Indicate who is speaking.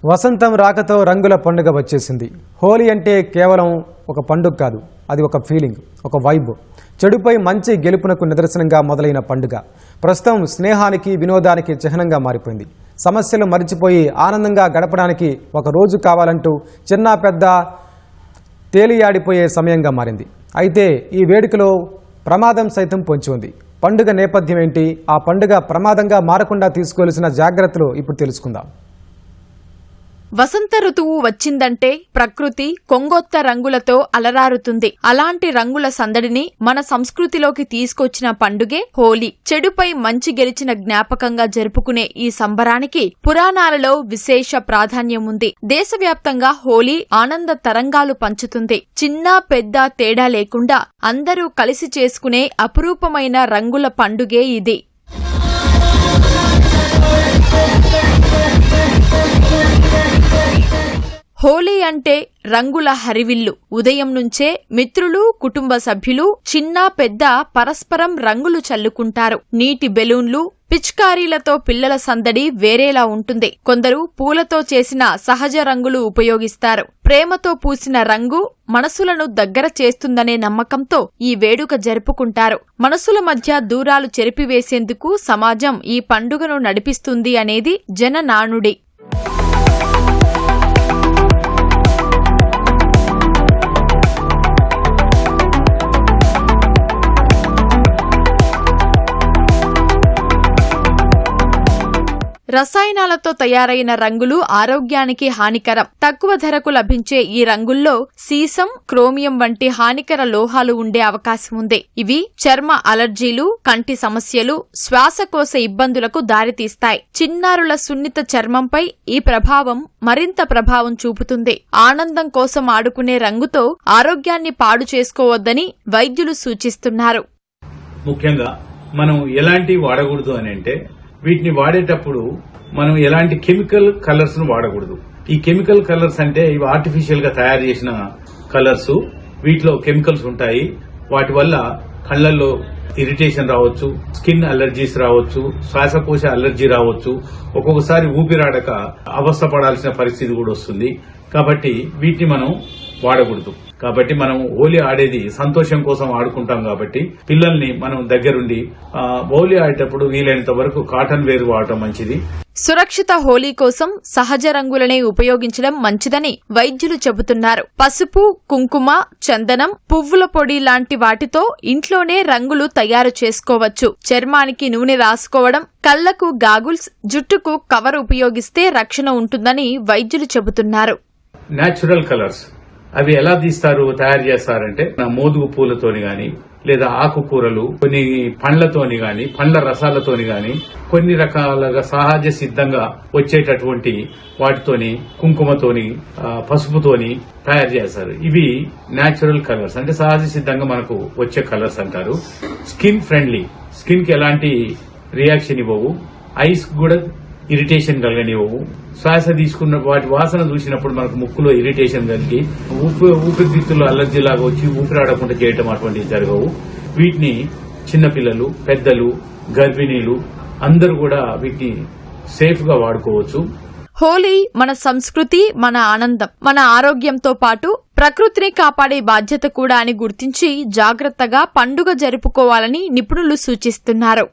Speaker 1: వసంతం రాకతో రంగుల పండుగ వచ్చేసింది. హోలీ అంటే కేవలం ఒక పండుగ కాదు, అది ఒక ఫీలింగ్, ఒక వైబ్. చెడుపై మంచి గెలుపునకు నిదర్శనంగా మొదలైన పండుగ ప్రస్తుతం స్నేహానికి, వినోదానికి చిహ్నంగా మారిపోయింది. సమస్యలు మరిచిపోయి ఆనందంగా గడపడానికి ఒక రోజు కావాలంటూ చిన్న పెద్ద తేలియాడిపోయే సమయంగా మారింది. అయితే ఈ వేడుకలో ప్రమాదం సైతం పొంచి ఉంది. పండుగ నేపథ్యం ఏంటి, ఆ పండుగ ప్రమాదంగా మారకుండా తీసుకోవాల్సిన జాగ్రత్తలు ఇప్పుడు తెలుసుకుందాం.
Speaker 2: వసంత ఋతువు వచ్చిందంటే ప్రకృతి కొంగొత్త రంగులతో అలరారుతుంది. అలాంటి రంగుల సందడిని మన సంస్కృతిలోకి తీసుకొచ్చిన పండుగే హోలీ. చెడుపై మంచి గెలిచిన జ్ఞాపకంగా జరుపుకునే ఈ సంబరానికి పురాణాలలో విశేష ప్రాధాన్యం ఉంది. దేశవ్యాప్తంగా హోలీ ఆనంద తరంగాలు పంచుతుంది. చిన్న పెద్ద తేడా లేకుండా అందరూ కలిసి చేసుకునే అపురూపమైన రంగుల పండుగే ఇది. హోలీ అంటే రంగుల హరివిల్లు. ఉదయం నుంచే మిత్రులు, కుటుంబ సభ్యులు చిన్న పెద్ద పరస్పరం రంగులు చల్లుకుంటారు. నీటి బెలూన్లు, పిచ్కారీలతో పిల్లల సందడి వేరేలా ఉంటుంది. కొందరు పూలతో చేసిన సహజ రంగులు ఉపయోగిస్తారు. ప్రేమతో పూసిన రంగు మనసులను దగ్గర చేస్తుందనే నమ్మకంతో ఈ వేడుక జరుపుకుంటారు. మనసుల మధ్య దూరాలు చెరిపివేసేందుకు సమాజం ఈ పండుగను నడిపిస్తుంది అనేది జననానుడి. రసాయనాలతో తయారైన రంగులు ఆరోగ్యానికి హానికరం. తక్కువ ధరకు లభించే ఈ రంగుల్లో సీసం, క్రోమియం వంటి హానికర లోహాలు ఉండే అవకాశం ఉంది. ఇవి చర్మ అలర్జీలు, కంటి సమస్యలు, శ్వాసకోశ ఇబ్బందులకు దారితీస్తాయి. చిన్నారుల సున్నిత చర్మంపై ఈ ప్రభావం మరింత ప్రభావం చూపుతుంది. ఆనందం కోసం ఆడుకునే రంగుతో ఆరోగ్యాన్ని పాడు చేసుకోవద్దని వైద్యులు సూచిస్తున్నారు.
Speaker 3: ముఖ్యంగా మనం ఎలాంటి వాడకూడదు అని అంటే, వీటిని వాడేటప్పుడు మనం ఎలాంటి కెమికల్ కలర్స్ ను వాడకూడదు. ఈ కెమికల్ కలర్స్ అంటే ఇవి ఆర్టిఫిషియల్ గా తయారు చేసిన కలర్స్. వీటిలో కెమికల్స్ ఉంటాయి. వాటి వల్ల కళ్లల్లో ఇరిటేషన్ రావచ్చు, స్కిన్ అలర్జీస్ రావచ్చు, శ్వాసకోశ అలర్జీ రావచ్చు. ఒక్కొక్కసారి ఊపిరాడక అవస్థ పడాల్సిన పరిస్థితి కూడా వస్తుంది. కాబట్టి వీటిని మనం వాడకూడదు. కాబట్టి మనం హోలీ ఆడేది సంతోషం కోసం ఆడుకుంటాం. కాబట్టి పిల్లల్ని మనం దగ్గరుండి హోలీ ఆడేటప్పుడు వీలైనంత వరకు కాటన్ వేర్ వాడటం మంచిది.
Speaker 2: సురక్షిత హోలీ కోసం సహజ రంగులనే ఉపయోగించడం మంచిదని వైద్యులు చెబుతున్నారు. పసుపు, కుంకుమ, చందనం, పువ్వుల పొడి లాంటి వాటితో ఇంట్లోనే రంగులు తయారు చేసుకోవచ్చు. చర్మానికి నూనె రాసుకోవడం, కళ్లకు గాగుల్స్, జుట్టుకు కవర్ ఉపయోగిస్తే రక్షణ ఉంటుందని వైద్యులు చెబుతున్నారు.
Speaker 3: నేచురల్ కలర్స్ అవి ఎలా తయారు చేస్తారంటే మోదుగు పూలతోని గాని, లేదా ఆకుకూరలు, కొన్ని పండ్లతోని గాని, పండ్ల రసాలతోని గాని, కొన్ని రకాలుగా సహజ సిద్ధంగా వచ్చేటటువంటి వాటితోని, కుంకుమతోని, పసుపుతోని తయారు చేస్తారు. ఇవి నేచురల్ కలర్స్, అంటే సహజ సిద్ధంగా మనకు వచ్చే కలర్స్ అంటారు. స్కిన్ ఫ్రెండ్లీ, స్కిన్ కి ఎలాంటి రియాక్షన్ ఇవ్వవు, ఐస్ కూడా ఇరిటేషన్ కలగనివ్వవు. శ్వాస తీసుకున్న వాటి వాసన చూసినప్పుడు మనకు ముక్కులో ఇరిటేషన్ కలిగి ఊపిరితిత్తులు అలర్జీ లాగా వచ్చి ఊపిరాడకుండా చేయటం అటువంటివి జరగవు. వీటిని చిన్నపిల్లలు, పెద్దలు, గర్భిణీలు అందరూ కూడా వీటిని సేఫ్ గా వాడుకోవచ్చు.
Speaker 2: హోలీ మన సంస్కృతి, మన ఆనందం, మన ఆరోగ్యంతో పాటు ప్రకృతిని కాపాడే బాధ్యత కూడా అని గుర్తించి జాగ్రత్తగా పండుగ జరుపుకోవాలని నిపుణులు సూచిస్తున్నారు.